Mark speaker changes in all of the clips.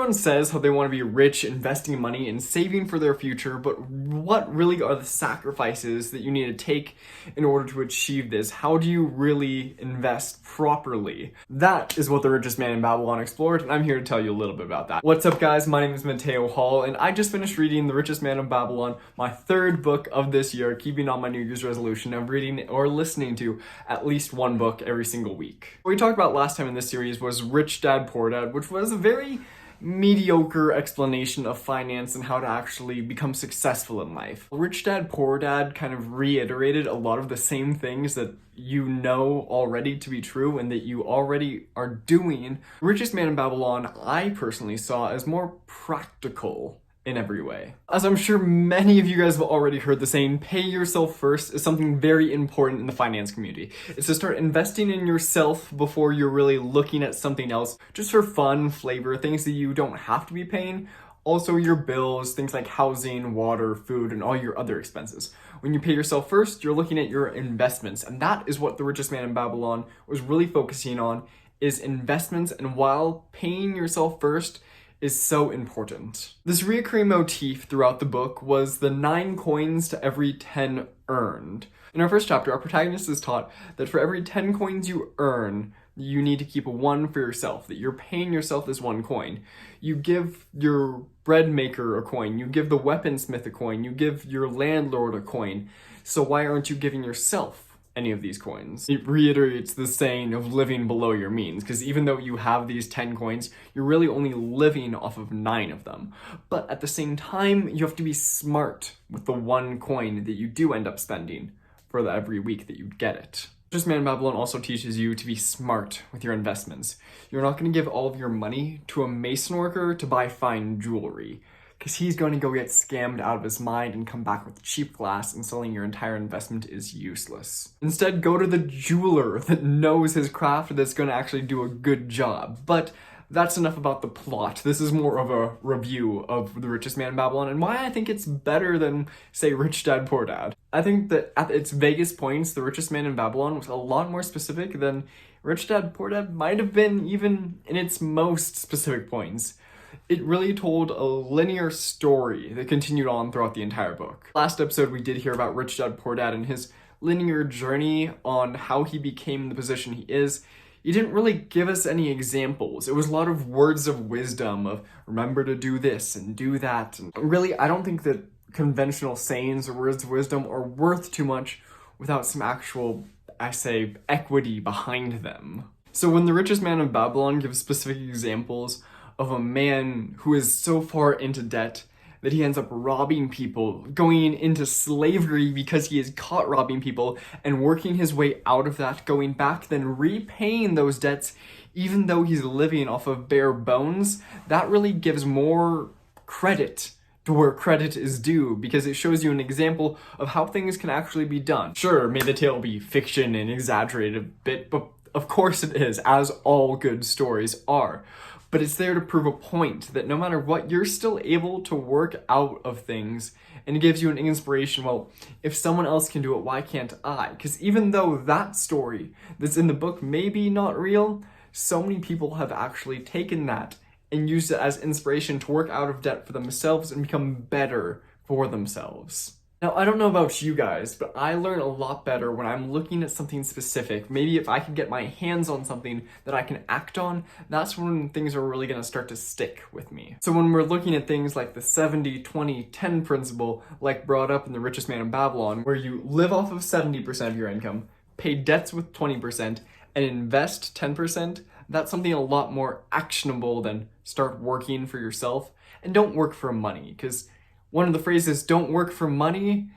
Speaker 1: Everyone says how they want to be rich, investing money and saving for their future, but what really are the sacrifices that you need to take in order to achieve this? How do you really invest properly? That is what the Richest Man in Babylon explored, and I'm here to tell you a little bit about that. What's up, guys? My name is Mateo Hall, and I just finished reading The Richest Man in Babylon, my third book of this year, keeping on my New Year's resolution of reading or listening to at least one book every single week. What we talked about last time in this series was Rich Dad, Poor Dad, which was a very mediocre explanation of finance and how to actually become successful in life. Rich Dad, Poor Dad kind of reiterated a lot of the same things that you know already to be true and that you already are doing. Richest Man in Babylon, I personally saw as more practical in every way. As I'm sure many of you guys have already heard the saying, pay yourself first is something very important in the finance community. It's to start investing in yourself before you're really looking at something else, just for fun, flavor, things that you don't have to be paying. Also your bills, things like housing, water, food, and all your other expenses. When you pay yourself first, you're looking at your investments, and that is what the Richest Man in Babylon was really focusing on, is investments. And while paying yourself first is so important. This recurring motif throughout the book was the 9 coins to every 10 earned. In our first chapter, our protagonist is taught that for every 10 coins you earn, you need to keep 1 for yourself, that you're paying yourself this 1 coin. You give your bread maker a coin, you give the weaponsmith a coin, you give your landlord a coin. So why aren't you giving yourself any of these coins? It reiterates the saying of living below your means, because even though you have these 10 coins, you're really only living off of 9 of them. But at the same time, you have to be smart with the 1 coin that you do end up spending for every week that you get it. Richest Man in Babylon also teaches you to be smart with your investments. You're not going to give all of your money to a mason worker to buy fine jewelry, because he's going to go get scammed out of his mind and come back with cheap glass, and selling your entire investment is useless. Instead, go to the jeweler that knows his craft, that's going to actually do a good job. But that's enough about the plot. This is more of a review of The Richest Man in Babylon and why I think it's better than, say, Rich Dad, Poor Dad. I think that at its vaguest points, The Richest Man in Babylon was a lot more specific than Rich Dad, Poor Dad might have been even in its most specific points. It really told a linear story that continued on throughout the entire book. Last episode, we did hear about Rich Dad, Poor Dad and his linear journey on how he became the position he is. He didn't really give us any examples. It was a lot of words of wisdom of remember to do this and do that. And really, I don't think that conventional sayings or words of wisdom are worth too much without some actual, I say, equity behind them. So when The Richest Man in Babylon gives specific examples of a man who is so far into debt that he ends up robbing people, going into slavery because he is caught robbing people, and working his way out of that, going back, then repaying those debts, even though he's living off of bare bones, that really gives more credit to where credit is due, because it shows you an example of how things can actually be done. Sure, may the tale be fiction and exaggerated a bit, but of course it is, as all good stories are. But it's there to prove a point that no matter what, you're still able to work out of things, and it gives you an inspiration. Well, if someone else can do it, why can't I? Because even though that story that's in the book may be not real, so many people have actually taken that and used it as inspiration to work out of debt for themselves and become better for themselves. Now, I don't know about you guys, but I learn a lot better when I'm looking at something specific. Maybe if I can get my hands on something that I can act on, that's when things are really going to start to stick with me. So when we're looking at things like the 70-20-10 principle, like brought up in The Richest Man in Babylon, where you live off of 70% of your income, pay debts with 20%, and invest 10%, that's something a lot more actionable than start working for yourself. And don't work for money, because one of the phrases, don't work for money,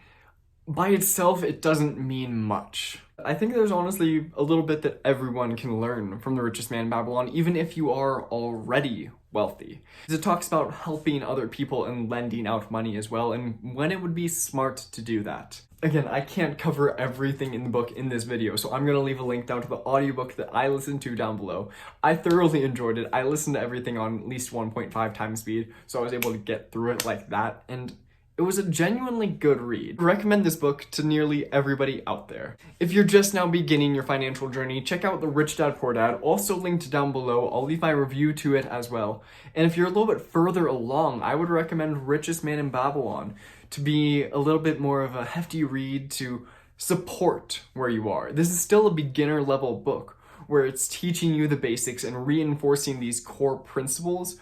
Speaker 1: by itself, it doesn't mean much. I think there's honestly a little bit that everyone can learn from The Richest Man in Babylon, even if you are already wealthy. It talks about helping other people and lending out money as well, and when it would be smart to do that. Again, I can't cover everything in the book in this video, so I'm going to leave a link down to the audiobook that I listened to down below. I thoroughly enjoyed it. I listened to everything on at least 1.5 times speed, so I was able to get through it like that, and It was a genuinely good read. I recommend this book to nearly everybody out there. If you're just now beginning your financial journey, check out The Rich Dad Poor Dad, also linked down below. I'll leave my review to it as well. And if you're a little bit further along, I would recommend Richest Man in Babylon to be a little bit more of a hefty read to support where you are. This is still a beginner level book where it's teaching you the basics and reinforcing these core principles,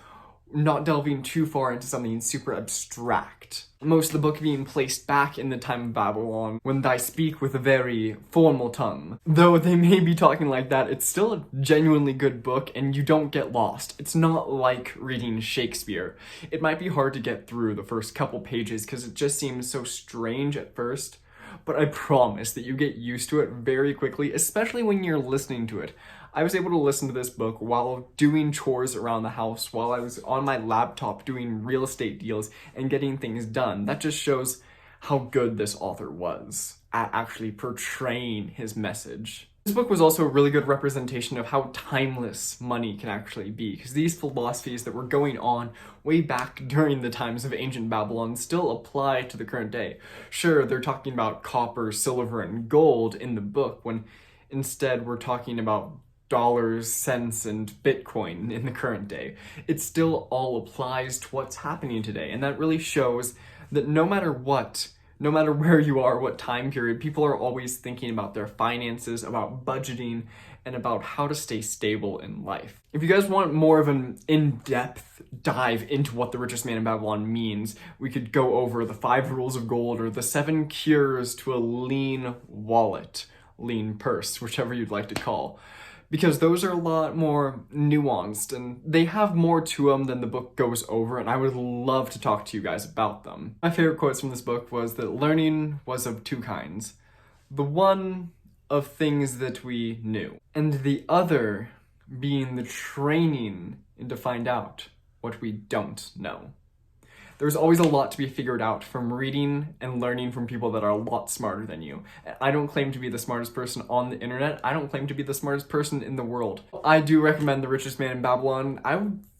Speaker 1: not delving too far into something super abstract. Most of the book being placed back in the time of Babylon, when thy speak with a very formal tongue. Though they may be talking like that, it's still a genuinely good book and you don't get lost. It's not like reading Shakespeare. It might be hard to get through the first couple pages because it just seems so strange at first, but I promise that you get used to it very quickly, especially when you're listening to it. I was able to listen to this book while doing chores around the house, while I was on my laptop doing real estate deals and getting things done. That just shows how good this author was at actually portraying his message. This book was also a really good representation of how timeless money can actually be, because these philosophies that were going on way back during the times of ancient Babylon still apply to the current day. Sure, they're talking about copper, silver, and gold in the book, when instead we're talking about dollars, cents, and Bitcoin in the current day. It still all applies to what's happening today, and that really shows that no matter what, no matter where you are, what time period, people are always thinking about their finances, about budgeting, and about how to stay stable in life. If you guys want more of an in-depth dive into what the Richest Man in Babylon means, we could go over the 5 rules of gold or the 7 cures to a lean wallet, lean purse, whichever you'd like to call. Because those are a lot more nuanced and they have more to them than the book goes over, and I would love to talk to you guys about them. My favorite quotes from this book was that learning was of 2 kinds. The one of things that we knew, and the other being the training in to find out what we don't know. There's always a lot to be figured out from reading and learning from people that are a lot smarter than you. I don't claim to be the smartest person on the internet. I don't claim to be the smartest person in the world. I do recommend The Richest Man in Babylon.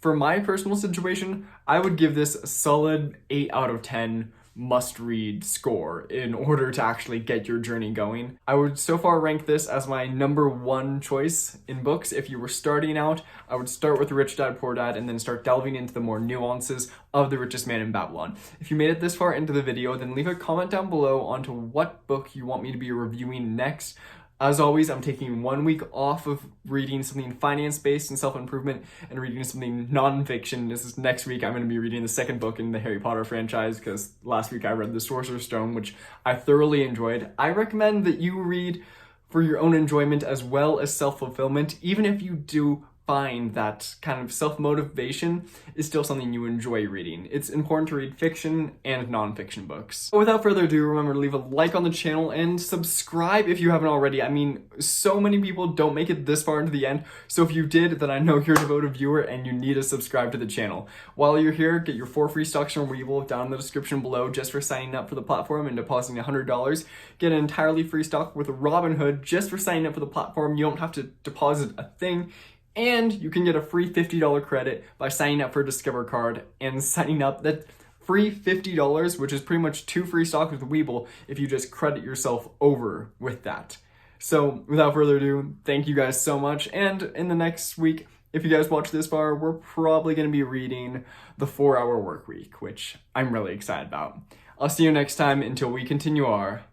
Speaker 1: For my personal situation, I would give this a solid 8 out of 10 must-read score in order to actually get your journey going. I would so far rank this as my number 1 choice in books. If you were starting out, I would start with Rich Dad Poor Dad and then start delving into the more nuances of The Richest Man in Babylon. If you made it this far into the video, then leave a comment down below onto what book you want me to be reviewing next. As always, I'm taking 1 week off of reading something finance-based and self-improvement and reading something non-fiction. This is next week. I'm going to be reading the 2nd book in the Harry Potter franchise because last week I read The Sorcerer's Stone, which I thoroughly enjoyed. I recommend that you read for your own enjoyment as well as self-fulfillment, even if you do find that kind of self-motivation is still something you enjoy reading. It's important to read fiction and non-fiction books. But without further ado, remember to leave a like on the channel and subscribe if you haven't already. I mean, so many people don't make it this far into the end, so if you did, then I know you're a devoted viewer and you need to subscribe to the channel. While you're here, get your 4 free stocks from Webull down in the description below just for signing up for the platform and depositing $100. Get an entirely free stock with Robinhood just for signing up for the platform. You don't have to deposit a thing. And you can get a free $50 credit by signing up for a Discover card and signing up that free $50, which is pretty much 2 free stocks with Webull if you just credit yourself over with that. So without further ado, thank you guys so much. And in the next week, if you guys watch this far, we're probably going to be reading The 4-Hour Workweek, which I'm really excited about. I'll see you next time until we continue our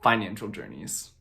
Speaker 1: financial journeys.